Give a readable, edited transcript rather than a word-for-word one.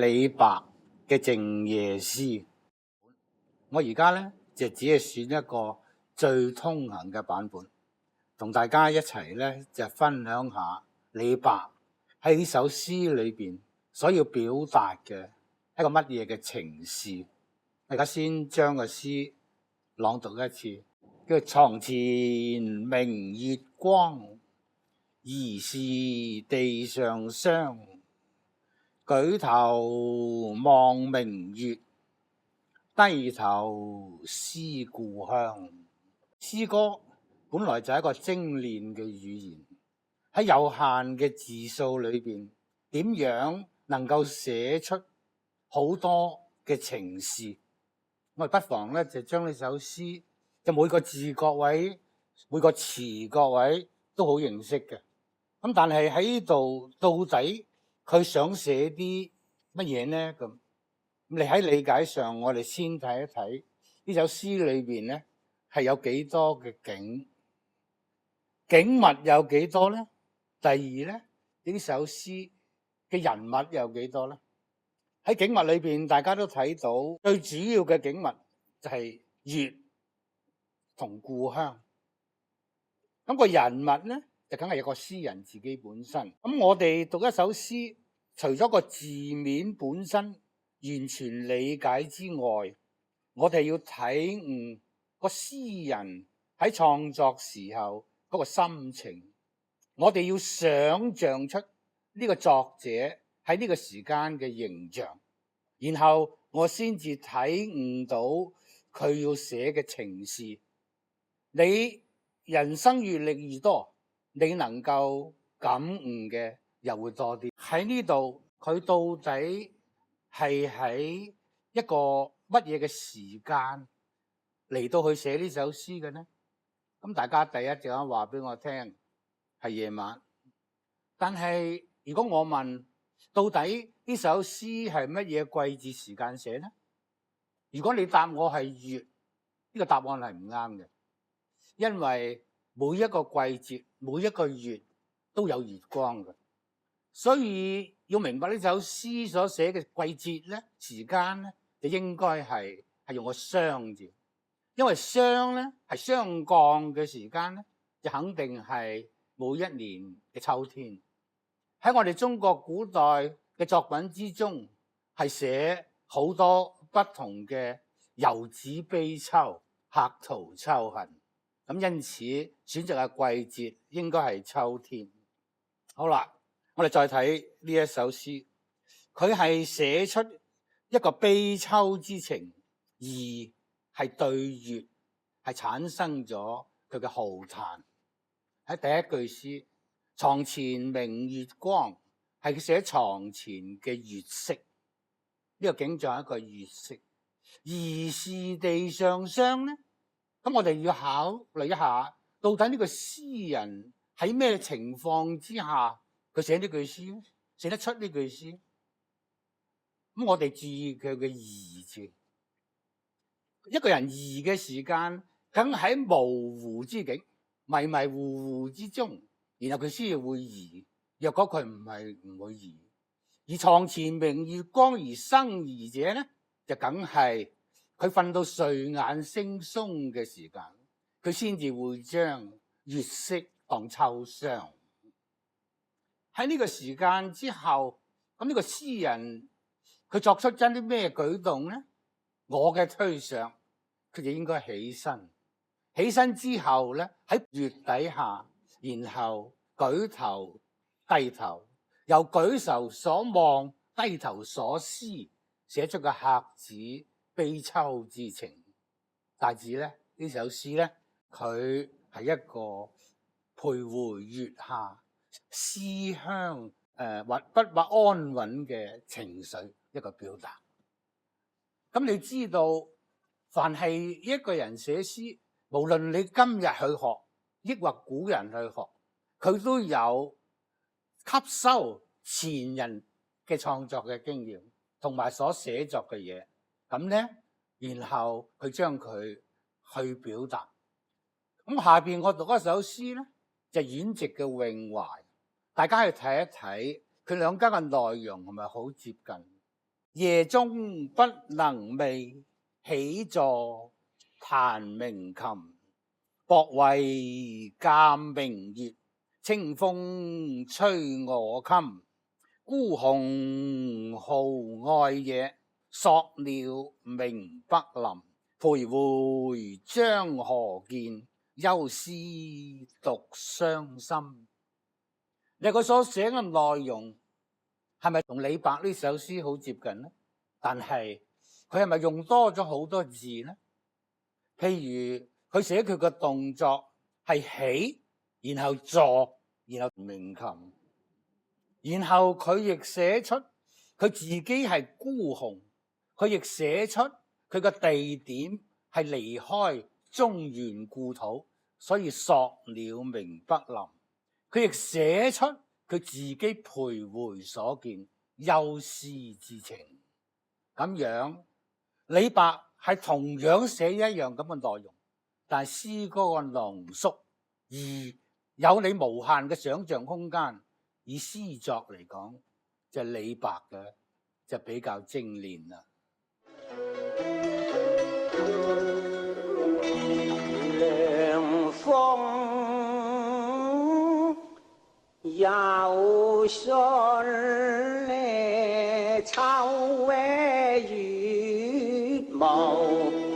李白嘅靜夜思。我而家咧就只係選一個最通行嘅版本，同大家一齊咧就分享下李白喺呢首詩裏邊所要表達嘅一個乜嘢嘅情事。我而家先將個詩朗讀一次，叫床前明月光，疑是地上霜。舉頭望明月，低頭思故鄉。詩歌本來就係一個精煉嘅語言，喺有限嘅字數裏邊，點樣能夠寫出好多嘅情事？我哋不妨咧就將呢首詩，就每個字各位、每個詞各位都好認識嘅。咁但係喺呢度到底佢想寫啲乜嘢呢？咁你喺理解上，我哋先睇一睇呢首詩裏邊咧係有幾多嘅景物有幾多咧？第二咧，呢首詩嘅人物有幾多咧？喺景物裏邊，大家都睇到最主要嘅景物就係月同故鄉。咁個人物咧就梗係有個詩人自己本身。咁我哋讀一首詩，除咗個字面本身完全理解之外，我哋要體悟個詩人喺創作時候嗰個心情。我哋要想像出呢個作者喺呢個時間嘅形象，然後我先至體悟到佢要寫嘅情事。你人生閱歷越多，你能夠感悟嘅又會多啲。喺呢度佢到底係喺一個乜嘢嘅時間嚟到去寫呢首詩嘅呢？咁大家第一陣間話俾我聽係夜晚，但係如果我問到底呢首詩係乜嘢季節時間寫呢？如果你答我係月，呢個答案係唔啱嘅，因為每一個季節、每一個月都有月光嘅，所以要明白呢首詩所寫嘅季節咧、時間咧，就應該係用個霜字，因為霜咧係霜降嘅時間咧，就肯定係每一年嘅秋天。喺我哋中國古代嘅作品之中，係寫好多不同嘅遊子悲秋、客途秋恨。咁因此選擇嘅季節應該係秋天。好啦，我哋再睇呢一首詩，佢係寫出一個悲秋之情，而係對月係產生咗佢嘅浩嘆。喺第一句詩，床前明月光，係寫床前嘅月色，呢個景象係一個月色。疑是地上霜呢？咁我哋要考慮一下，到底呢個詩人喺咩情況之下佢寫呢句詩，寫得出呢句詩？咁我哋注意佢嘅疑字。一個人疑嘅時間，梗喺模糊之境、迷迷糊糊之中，然後佢先至會疑。若果佢唔會疑，而床前明月光而生疑者呢，就梗係佢瞓到睡眼惺忪嘅時間，佢先至會將月色當秋霜。喺呢個時間之後，咁呢個詩人佢作出咗啲咩舉動呢？我嘅推想，佢就應該起身。起身之後咧，喺月底下，然後舉頭低頭，由舉頭所望，低頭所思，寫出個客子悲秋之情。大致咧，呢首詩咧，佢係一個徘徊月下、思鄉或不安穩嘅情緒一個表達。咁你知道，凡係一個人寫詩，無論你今日去學，抑或古人去學，佢都有吸收前人嘅創作嘅經驗同埋所寫作嘅嘢，咁咧，然後去將佢去表達。咁下邊我讀一首詩咧，就阮籍嘅《詠懷》，大家去睇一睇佢兩家嘅內容係咪好接近？夜中不能寐，起坐彈鳴琴。薄為鑒明月，清風吹我襟。孤鴻號外野，索鳥鳴北林。徘徊張河見，憂思獨傷心。你佢所寫嘅內容係咪同李白呢首詩好接近呢？但係佢係咪用多咗好多字呢？譬如佢寫佢嘅動作係起，然後坐，然後鳴琴，然後佢亦寫出佢自己係孤鴻，佢亦寫出佢嘅地點係離開中原故土，所以索鳥鳴北林。佢亦寫出佢自己徘徊所見，憂思之情。咁樣李白係同樣寫一樣咁嘅內容，但係詩歌嘅濃縮而有你無限嘅想象空間。以詩作嚟講，就李白嘅就比較精煉啦。涼風有信嚟，秋微月暮。